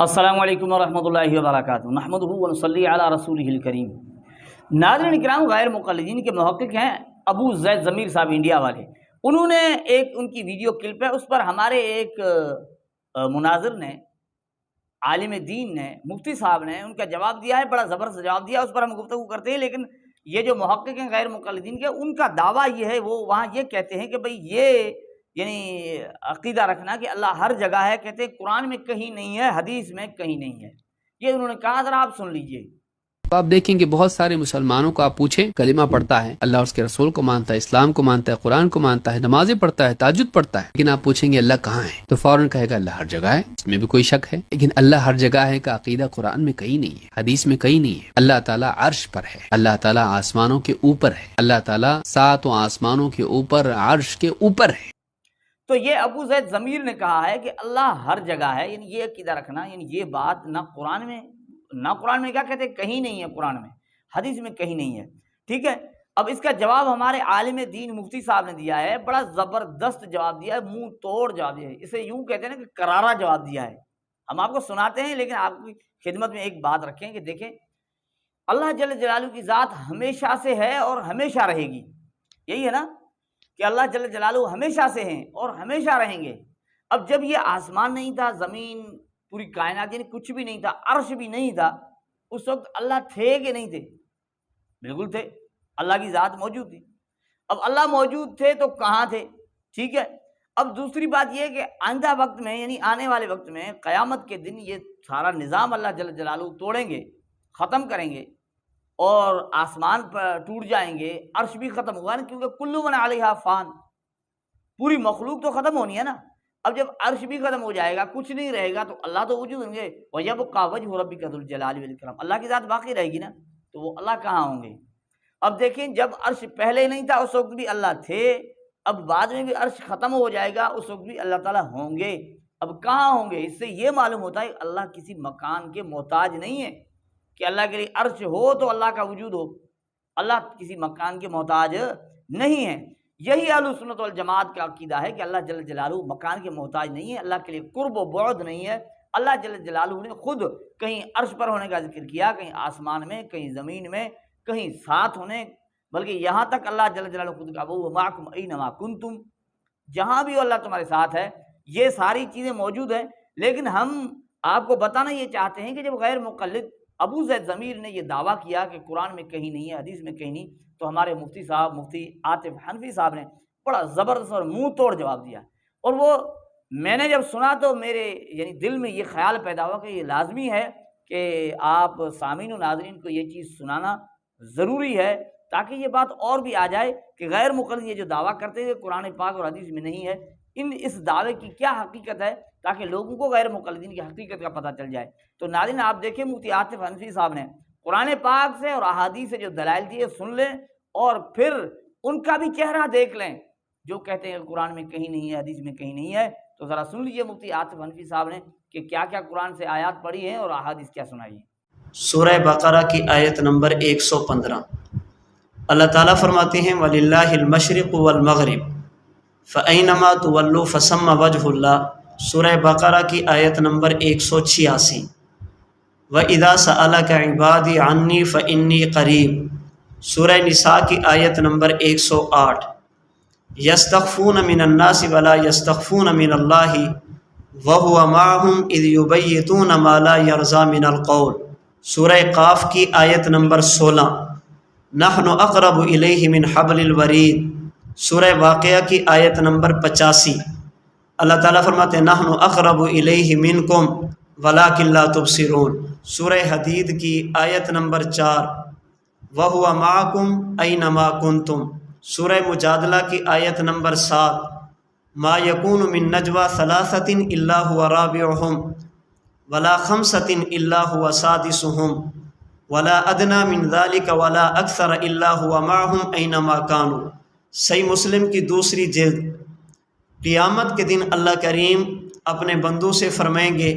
السلام علیکم ورحمۃ اللہ وبرکاتہ، نحمدہ و نصلی علی رسولہ الکریم۔ ناظرین کرام، غیر مقلدین کے محقق ہیں ابو زید ضمیر صاحب انڈیا والے، انہوں نے ایک ان کی ویڈیو کلپ ہے، اس پر ہمارے ایک مناظر نے، عالم دین نے، مفتی صاحب نے ان کا جواب دیا ہے، بڑا زبردست جواب دیا، اس پر ہم گفتگو کرتے ہیں۔ لیکن یہ جو محقق ہیں غیر مقلدین کے، ان کا دعویٰ یہ ہے، وہ وہاں یہ کہتے ہیں کہ بھئی یہ یعنی عقیدہ رکھنا کہ اللہ ہر جگہ ہے، کہتے ہیں قرآن میں کہیں نہیں ہے، حدیث میں کہیں نہیں ہے، یہ انہوں نے کہا، ذرا آپ سن لیجئے۔ آپ دیکھیں کہ بہت سارے مسلمانوں کو آپ پوچھیں، کلمہ پڑھتا ہے، اللہ اور اس کے رسول کو مانتا ہے، اسلام کو مانتا ہے، قرآن کو مانتا ہے، نمازیں پڑھتا ہے، تہجد پڑھتا ہے، لیکن آپ پوچھیں گے اللہ کہاں ہے تو فوراً کہے گا اللہ ہر جگہ ہے، اس میں بھی کوئی شک ہے۔ لیکن اللہ ہر جگہ ہے کا عقیدہ قرآن میں کہیں نہیں ہے، حدیث میں کہیں نہیں ہے۔ اللہ تعالیٰ عرش پر ہے، اللہ تعالیٰ آسمانوں کے اوپر ہے، اللہ تعالیٰ ساتوں آسمانوں کے اوپر عرش کے اوپر ہے۔ تو یہ ابو زید ضمیر نے کہا ہے کہ اللہ ہر جگہ ہے، یعنی یہ عقیدہ رکھنا، یعنی یہ بات نہ قرآن میں کیا کہتے ہیں، کہیں نہیں ہے، قرآن میں، حدیث میں کہیں نہیں ہے، ٹھیک ہے۔ اب اس کا جواب ہمارے عالم دین مفتی صاحب نے دیا ہے، بڑا زبردست جواب دیا ہے، منہ توڑ جواب دیا ہے، اسے یوں کہتے ہیں نا کہ کرارا جواب دیا ہے۔ ہم آپ کو سناتے ہیں، لیکن آپ کی خدمت میں ایک بات رکھیں کہ دیکھیں، اللہ جل جلالہ کی ذات ہمیشہ سے ہے اور ہمیشہ رہے گی، یہی ہے نا کہ اللہ جل جلالہ ہمیشہ سے ہیں اور ہمیشہ رہیں گے۔ اب جب یہ آسمان نہیں تھا، زمین، پوری کائنات، یعنی کچھ بھی نہیں تھا، عرش بھی نہیں تھا، اس وقت اللہ تھے کہ نہیں تھے؟ بالکل تھے، اللہ کی ذات موجود تھی۔ اب اللہ موجود تھے تو کہاں تھے؟ ٹھیک ہے۔ اب دوسری بات یہ کہ آئندہ وقت میں، یعنی آنے والے وقت میں، قیامت کے دن، یہ سارا نظام اللہ جل جلالہ توڑیں گے، ختم کریں گے، اور آسمان پر ٹوٹ جائیں گے، عرش بھی ختم ہوا نا، کیونکہ کل من علیہا فان، پوری مخلوق تو ختم ہونی ہے نا۔ اب جب عرش بھی ختم ہو جائے گا، کچھ نہیں رہے گا، تو اللہ تو وجود ہوں گے۔ وَيَبْقَى وَجْهُ رَبِّكَ ذُو الْجَلَالِ وَالْإِكْرَامِ، اللہ کی ذات باقی رہے گی نا، تو وہ اللہ کہاں ہوں گے؟ اب دیکھیں، جب عرش پہلے نہیں تھا اس وقت بھی اللہ تھے، اب بعد میں بھی عرش ختم ہو جائے گا، اس وقت بھی اللہ تعالیٰ ہوں گے۔ اب کہاں ہوں گے؟ اس سے یہ معلوم ہوتا ہے کہ اللہ کسی مکان کے محتاج نہیں ہے کہ اللہ کے لیے عرش ہو تو اللہ کا وجود ہو، اللہ کسی مکان کے محتاج نہیں ہے۔ یہی اہل سنت والجماعت کا عقیدہ ہے کہ اللہ جل جلالہ مکان کے محتاج نہیں ہے، اللہ کے لیے قرب و بعد نہیں ہے۔ اللہ جل جلالہ نے خود کہیں عرش پر ہونے کا ذکر کیا، کہیں آسمان میں، کہیں زمین میں، کہیں ساتھ ہونے، بلکہ یہاں تک اللہ جل جلالہ خود کا وہ معکم اینما کنتم، جہاں بھی اللہ تمہارے ساتھ ہے، یہ ساری چیزیں موجود ہیں۔ لیکن ہم آپ کو بتانا یہ چاہتے ہیں کہ جب غیر مقلد ابو زید ضمیر نے یہ دعویٰ کیا کہ قرآن میں کہیں نہیں ہے، حدیث میں کہیں نہیں، تو ہمارے مفتی صاحب، مفتی عاطف حنفی صاحب نے بڑا زبردست اور منہ توڑ جواب دیا، اور وہ میں نے جب سنا تو میرے یعنی دل میں یہ خیال پیدا ہوا کہ یہ لازمی ہے کہ آپ سامعین و ناظرین کو یہ چیز سنانا ضروری ہے، تاکہ یہ بات اور بھی آ جائے کہ غیر مقلد یہ جو دعویٰ کرتے ہیں کہ قرآن پاک اور حدیث میں نہیں ہے، اس دعوے کی کیا حقیقت ہے، تاکہ لوگوں کو غیر مقلدین کی حقیقت کا پتہ چل جائے۔ تو ناظرین، آپ دیکھیں، مفتی عاطف حنفی صاحب نے قرآن پاک سے اور احادیث سے جو دلائل دیے سن لیں، اور پھر ان کا بھی چہرہ دیکھ لیں، جو کہتے ہیں کہ قرآن میں کہیں نہیں ہے، حدیث میں کہیں نہیں ہے۔ تو ذرا سن لیجئے مفتی عاطف حنفی صاحب نے کہ کیا کیا قرآن سے آیات پڑھی ہیں اور احادیث کیا سنائی ہیں۔ سورہ بقرہ کی آیت نمبر 115، اللہ تعالیٰ فرماتے ہیں وَلِلَّهِ الْمَشْرِقُ وَالْمَغْرِبُ فَأَيْنَمَا تُوَلُّوا فَثَمَّ وَجْهُ اللَّهِ، سورہ بقرہ کی آیت نمبر 186۔ وَإِذَا سَأَلَكَ عِبَادِي عَنِّي فَإِنِّي قَرِيبٌ، سورہ نساء کی آیت نمبر 108۔ یستخفون من الناس ولا یستخفون من اللہ وہو معہم اذ یبیتون ما لا یرضی من القول، سورہ قاف کی آیت نمبر 16۔ نحن اقرب الیہ من حبل الورید، سورہ واقعہ کی آیت نمبر 85۔ اللہ تعالیٰ فرماتے ہیں نحن اقرب الیہ منکم ولکن لا تبصرون، سورہ حدید کی آیت نمبر 4۔ وَهُوَ مَعَكُمْ أَيْنَمَا كُنْتُمْ، سورہ مجادلہ کی آیت نمبر 7۔ مَا يَكُونُ مِن نَجْوَى ثَلَاثَةٍ إِلَّا هُوَ رَابِعُهُمْ وَلَا خَمْسَةٍ إِلَّا هُوَ سَادِسُهُمْ وَلَا أَدْنَىٰ مِن ذَلِكَ وَلَا أَكْثَرَ إِلَّا هُوَ مَعَهُمْ أَيْنَمَا كَانُوا، صحیح مسلم کی دوسری جلد۔ قیامت کے دن اللہ کریم اپنے بندوں سے فرمائیں گے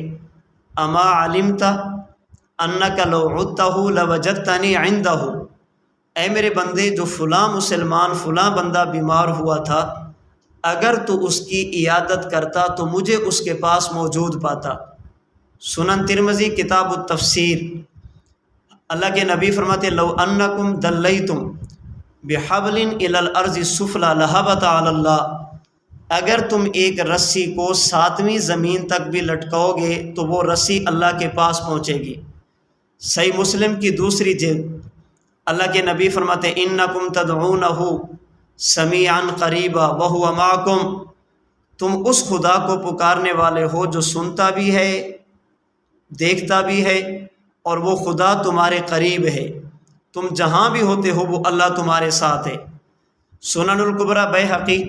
اما علمت انک لو عدتہ لوجدتنی عندہ، اے میرے بندے، جو فلاں مسلمان، فلاں بندہ بیمار ہوا تھا، اگر تو اس کی عیادت کرتا تو مجھے اس کے پاس موجود پاتا۔ سنن ترمذی کتاب التفسیر، اللہ کے نبی فرماتے لو انکم دلیتم بحبل الی الارض السفلی لہبط علی اللہ، اگر تم ایک رسی کو 7ویں زمین تک بھی لٹکاؤ گے تو وہ رسی اللہ کے پاس پہنچے گی۔ صحیح مسلم کی 2 جلد، اللہ کے نبی فرماتے انکم تدعونہ سمیعا قریبا وہو معکم، تم اس خدا کو پکارنے والے ہو جو سنتا بھی ہے، دیکھتا بھی ہے، اور وہ خدا تمہارے قریب ہے، تم جہاں بھی ہوتے ہو وہ اللہ تمہارے ساتھ ہے۔ سنن الکبریٰ بیہقی،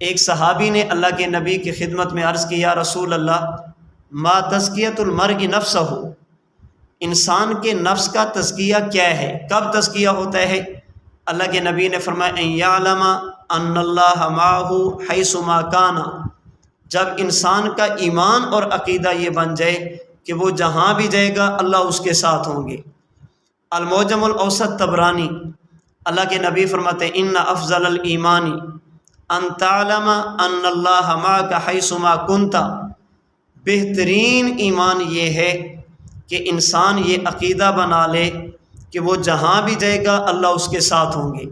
ایک صحابی نے اللہ کے نبی کی خدمت میں عرض کی یا رسول اللہ ما تزکیۃ المرء نفسہ، انسان کے نفس کا تزکیہ کیا ہے، کب تزکیہ ہوتا ہے؟ اللہ کے نبی نے فرمایا ان یعلم ان اللہ معہ حیث ما کان، جب انسان کا ایمان اور عقیدہ یہ بن جائے کہ وہ جہاں بھی جائے گا اللہ اس کے ساتھ ہوں گے۔ المعجم الاوسط طبرانی، اللہ کے نبی فرماتے ان افضل الایمان ان تعلم ان اللہ معک حیث ما کنت، بہترین ایمان یہ ہے کہ انسان یہ عقیدہ بنا لے کہ وہ جہاں بھی جائے گا اللہ اس کے ساتھ ہوں گے۔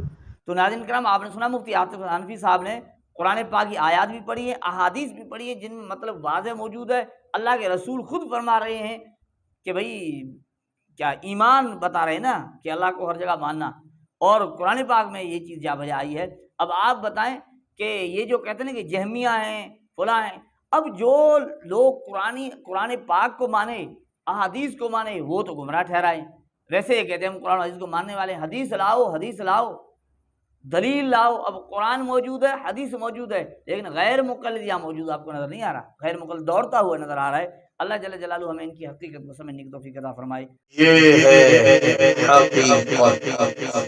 تو ناظرین کرام، آپ نے سنا مفتی عاطف حنفی صاحب نے قرآن پاک کی آیات بھی پڑھی ہیں، احادیث بھی پڑھی ہیں، جن میں مطلب واضح موجود ہے۔ اللہ کے رسول خود فرما رہے ہیں کہ بھئی کیا ایمان بتا رہے ہیں نا کہ اللہ کو ہر جگہ ماننا، اور قرآن پاک میں یہ چیز جا بجا آئی ہے۔ اب آپ بتائیں کہ یہ جو کہتے ہیں نا کہ جہمیہ ہیں فلاں ہیں، اب جو لوگ قرآن پاک کو مانے، احادیث کو مانے، وہ تو گمراہ ٹھہرائیں۔ ویسے یہ کہتے ہیں ہم قرآن حدیث کو ماننے والے، حدیث لاؤ دلیل لاؤ۔ اب قرآن موجود ہے، حدیث موجود ہے، لیکن غیر مقلد یہاں موجود آپ کو نظر نہیں آ رہا، غیر مقلد دوڑتا ہوا نظر آ رہا ہے۔ اللہ جل جلالہ ہمیں ان کی حقیقت کو سمجھنے کی توفیق عطا فرمائے۔ یہ ہے حقیقت۔